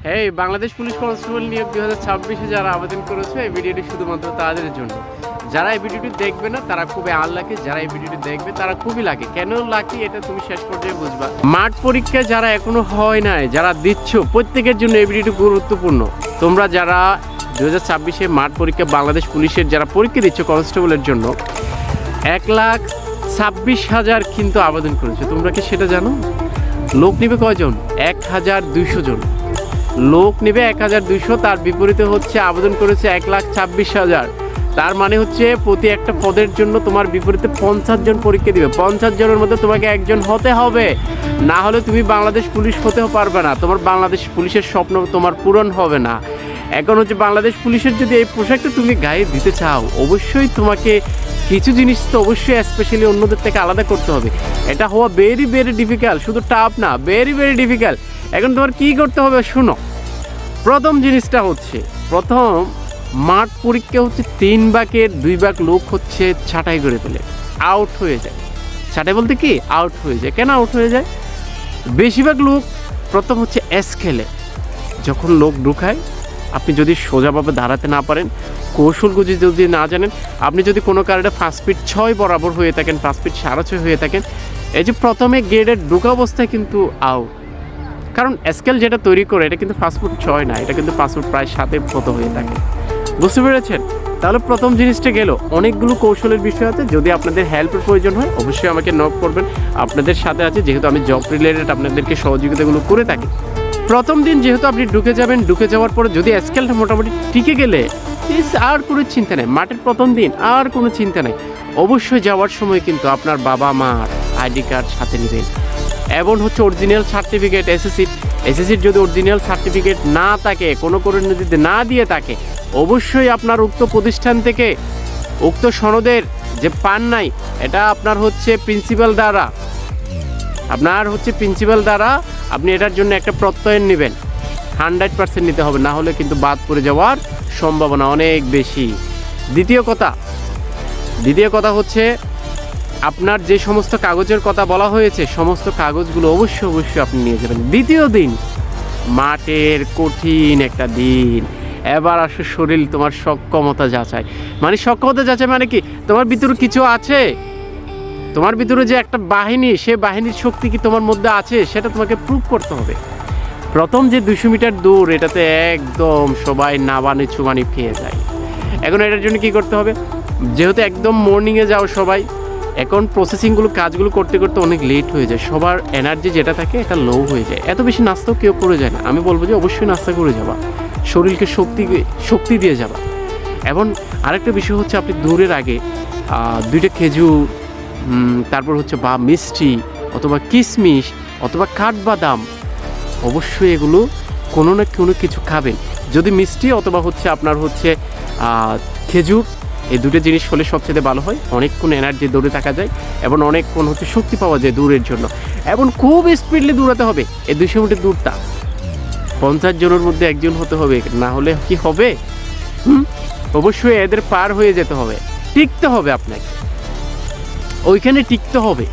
হ্যাঁ, Bangladesh police constable নিয়োগ 2026-এ যারা আবেদন করেছে এই ভিডিওটি শুধুমাত্র তাদের জন্য। যারা এই ভিডিওটি দেখবে না তারা খুবই আনলাকি, যারা এই ভিডিওটি দেখবে তারা খুবই লাকি। কেন লাকি এটা তুমি শেষ পর্যায়ে বুঝবা। মাঠ পরীক্ষা যারা এখনো হয় নাই, যারা দিচ্ছ, প্রত্যেকের জন্য এই ভিডিওটি গুরুত্বপূর্ণ। তোমরা যারা 2026-এ মাঠ পরীক্ষা বাংলাদেশ পুলিশের যারা পরীক্ষা দিচ্ছ কনস্টেবলের জন্য 1,26,000 কিন্তু আবেদন করেছে। তোমরা কি সেটা জানো? লোক নেবে কয়জন? 1,200 জন লোক নেবে 1,200। তার বিপরীতে হচ্ছে আবেদন করেছে 1,26,000। তার মানে হচ্ছে প্রতি একটা পদের জন্য তোমার বিপরীতে 50 জন পরীক্ষা দিবে। 50 জনের মধ্যে তোমাকে একজন হতে হবে, না হলে তুমি বাংলাদেশ পুলিশ হতেও পারবে না। তোমার বাংলাদেশ পুলিশের স্বপ্ন তোমার পূরণ হবে না। এখন হচ্ছে বাংলাদেশ পুলিশের যদি এই পোশাকটা তুমি গায়ে দিতে চাও, অবশ্যই তোমাকে কিছু জিনিস তো অবশ্যই স্পেশালি অন্যদের থেকে আলাদা করতে হবে। এটা হওয়া ভেরি ভেরি ডিফিকাল্ট, শুধু টাফ না, ভেরি ভেরি ডিফিকাল্ট। এখন তোমার কী করতে হবে শোনো। প্রথম জিনিসটা হচ্ছে, প্রথম মাঠ পরীক্ষা হচ্ছে 3 ভাগের 2 ভাগ লোক হচ্ছে ছাঁটাই করে ফেলে, আউট হয়ে যায়। ছাঁটাই বলতে কি, আউট হয়ে যায়। কেন আউট হয়ে যায়? বেশিরভাগ লোক প্রথম হচ্ছে খেলে যখন লোক ঢুকায়, আপনি যদি সোজাভাবে দাঁড়াতে না পারেন, কৌশলগুলি যদি না জানেন, আপনি যদি কোনো কারণে 5 ফিট 6 বরাবর হয়ে থাকেন, 5 ফিট 6.5 হয়ে থাকেন, এই যে প্রথমে গেটের ঢুকা অবস্থায় কিন্তু আউট। কারণ স্কেল যেটা তৈরি করে এটা কিন্তু 5 ফুট 6 না, এটা কিন্তু 5 ফুট প্রায় 7-এর মতো হয়ে থাকে। বুঝতে পেরেছেন? তাহলে প্রথম জিনিসটা গেল। অনেকগুলো কৌশলের বিষয় আছে, যদি আপনাদের হেল্পের প্রয়োজন হয় অবশ্যই আমাকে নক করবেন, আপনাদের সাথে আছে, যেহেতু আমি জব রিলেটেড আপনাদেরকে সহযোগিতাগুলো করে থাকি। প্রথম দিন যেহেতু আপনি ঢুকে যাবেন, ঢুকে যাওয়ার পরে যদি স্কেলটা মোটামুটি টিকে গেলে আর কোনো চিন্তা নেই। মাঠের প্রথম দিন আর কোনো চিন্তা নেই। অবশ্যই যাওয়ার সময় কিন্তু আপনার বাবা মার আইডি কার্ড সাথে নেবেন, এবং হচ্ছে অরিজিনাল সার্টিফিকেট। এসএসসির যদি অরিজিনাল সার্টিফিকেট না থাকে, কোনো যদি না দিয়ে থাকে, অবশ্যই আপনার উক্ত প্রতিষ্ঠান থেকে উক্ত সনদের যে পান নাই, এটা আপনার হচ্ছে প্রিন্সিপাল দ্বারা আপনি এটার জন্য একটা প্রত্যয়ন নেবেন। 100% নিতে হবে, না হলে কিন্তু বাদ পড়ে যাওয়ার সম্ভাবনা অনেক বেশি। দ্বিতীয় কথা হচ্ছে, আপনার যে সমস্ত কাগজের কথা বলা হয়েছে সমস্ত কাগজগুলো অবশ্যই আপনি নিয়ে যাবেন। দ্বিতীয় দিন মাঠের কঠিন একটা দিন। এবার আসলে শরীর তোমার সক্ষমতা যাচাই মানে কি, তোমার ভিতরে কিছু আছে, তোমার ভিতরে যে একটা বাহিনী, সে বাহিনীর শক্তি কি তোমার মধ্যে আছে সেটা তোমাকে প্রুভ করতে হবে। প্রথম যে 200 মিটার দূর, এটাতে একদম সবাই নাবানি চুবানি খেয়ে যায়। এখন এটার জন্য কি করতে হবে? যেহেতু একদম মর্নিংয়ে যাও সবাই, এখন প্রসেসিংগুলো কাজগুলো করতে করতে অনেক লেট হয়ে যায়, সবার এনার্জি যেটা থাকে এটা লো হয়ে যায়। এত বেশি নাস্তাও কেউ করে যায় না। আমি বলবো যে অবশ্যই নাস্তা করে যাবা, শরীরকে শক্তি দিয়ে যাবা। এবং আরেকটা বিষয় হচ্ছে, আপনি দূরের আগে 2টা খেজুর, তারপর হচ্ছে বা মিষ্টি অথবা কিশমিশ অথবা কাঠবাদাম, অবশ্যই এগুলো কোনো না কোনো কিছু খাবেন। যদি মিষ্টি অথবা হচ্ছে আপনার হচ্ছে খেজুর, এই 2টো জিনিস হলে সবচেয়ে ভালো হয়। অনেকক্ষণ এনার্জি দৌড়ে থাকা যায় এবং অনেকক্ষণ হচ্ছে শক্তি পাওয়া যায় দূরের জন্য। এবং খুব স্পিডলি দৌড়াতে হবে। এই 200 মিটার দূরটা 50 জনের মধ্যে একজন হতে হবে, না হলে কি হবে? অবশ্যই এদের পার হয়ে যেতে হবে, টিকতে হবে আপনাকে, ওইখানে টিকতে হবে,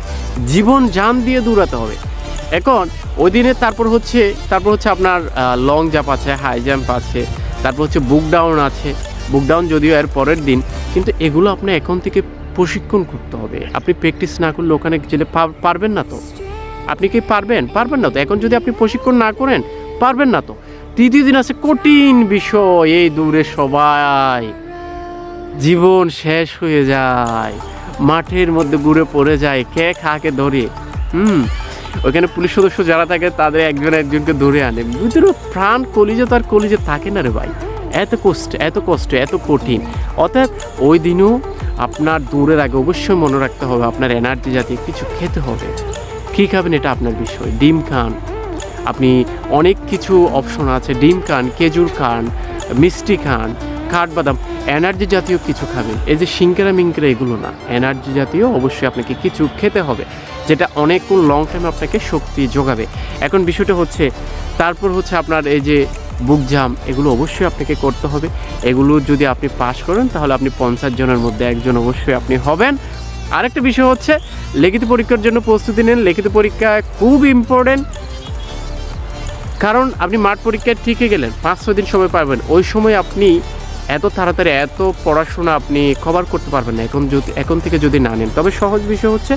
জীবন জান দিয়ে দৌড়াতে হবে। এখন ওই দিনে তারপর হচ্ছে আপনার লং জাম্প আছে, হাই জাম্প আছে, তারপর হচ্ছে বুক ডাউন আছে। বুক ডাউন যদিও এর পরের দিন, কিন্তু এগুলো আপনি এখন থেকে প্রশিক্ষণ করতে হবে। আপনি প্র্যাকটিস না করলে ওখানে গেলে পারবেন না তো। আপনি কি পারবেন না তো। এখন যদি আপনি প্রশিক্ষণ না করেন, পারবেন না তো। তৃতীয় দিন আছে কঠিন বিষয়, এই দূরে সবাই জীবন শেষ হয়ে যায়, মাঠের মধ্যে ঘুরে পড়ে যায়, কে খাকে ধরে। ওইখানে পুলিশ সদস্য যারা থাকে তাদের একজনকে ধরে আনে। ভিতরে প্রাণ কলিজা তো আর কলিজা থাকে না রে ভাই। এত কষ্ট এত কঠিন। অর্থাৎ ওই দিনও আপনার দৌড়ের আগে অবশ্যই মনে রাখতে হবে আপনার এনার্জি জাতীয় কিছু খেতে হবে। কী খাবেন এটা আপনার বিষয়। ডিম খান, আপনি অনেক কিছু অপশন আছে। ডিম খান, খেজুর খান, মিষ্টি খান, কাঠবাদাম, এনার্জি জাতীয় কিছু খাবেন। এই যে সিঙ্কেরা এগুলো না, এনার্জি জাতীয় অবশ্যই আপনাকে কিছু খেতে হবে, যেটা অনেকক্ষণ লং টাইম আপনাকে শক্তি যোগাবে। এখন বিষয়টা হচ্ছে, তারপর হচ্ছে আপনার এই যে বুক জাম, এগুলো অবশ্যই আপনাকে করতে হবে। এগুলো যদি আপনি পাস করেন তাহলে আপনি 50 জনের মধ্যে একজন অবশ্যই আপনি হবেন। আরেকটা বিষয় হচ্ছে, লিখিত পরীক্ষার জন্য প্রস্তুতি নেন। লিখিত পরীক্ষা খুব ইম্পর্টেন্ট। কারণ আপনি মাঠ পরীক্ষায় ঠিকই গেলেন, 5-6 দিন সময় পাবেন, ওই সময় আপনি এত তাড়াতাড়ি এত পড়াশোনা আপনি কভার করতে পারবেন না এখন থেকে যদি না নেন। তবে সহজ বিষয় হচ্ছে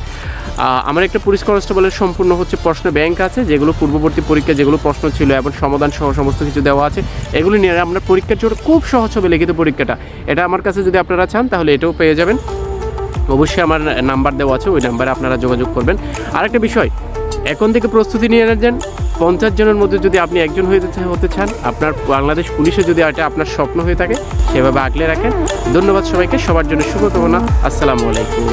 আমার একটা পুলিশ কনস্টেবলের সম্পূর্ণ হচ্ছে প্রশ্ন ব্যাংক আছে, যেগুলো পূর্ববর্তী পরীক্ষা যেগুলো প্রশ্ন ছিল এবং সমাধান সহ সমস্ত কিছু দেওয়া আছে, এগুলো নিয়ে আপনার পরীক্ষার জন্য খুব সহজ হবে লিখিত পরীক্ষাটা। এটা আমার কাছে যদি আপনারা চান তাহলে এটাও পেয়ে যাবেন। অবশ্যই আমার নাম্বার দেওয়া আছে, ওই নাম্বারে আপনারা যোগাযোগ করবেন। আরেকটা বিষয়, এখন থেকে প্রস্তুতি নিয়ে নেন। 50 জনের মধ্যে যদি আপনি একজন হতে চান, আপনার বাংলাদেশ পুলিশে যদি এটা আপনার স্বপ্ন হয়ে থাকে, সেভাবে আগলে রাখেন। ধন্যবাদ সবাইকে, সবার জন্য শুভকামনা। আসসালামু আলাইকুম।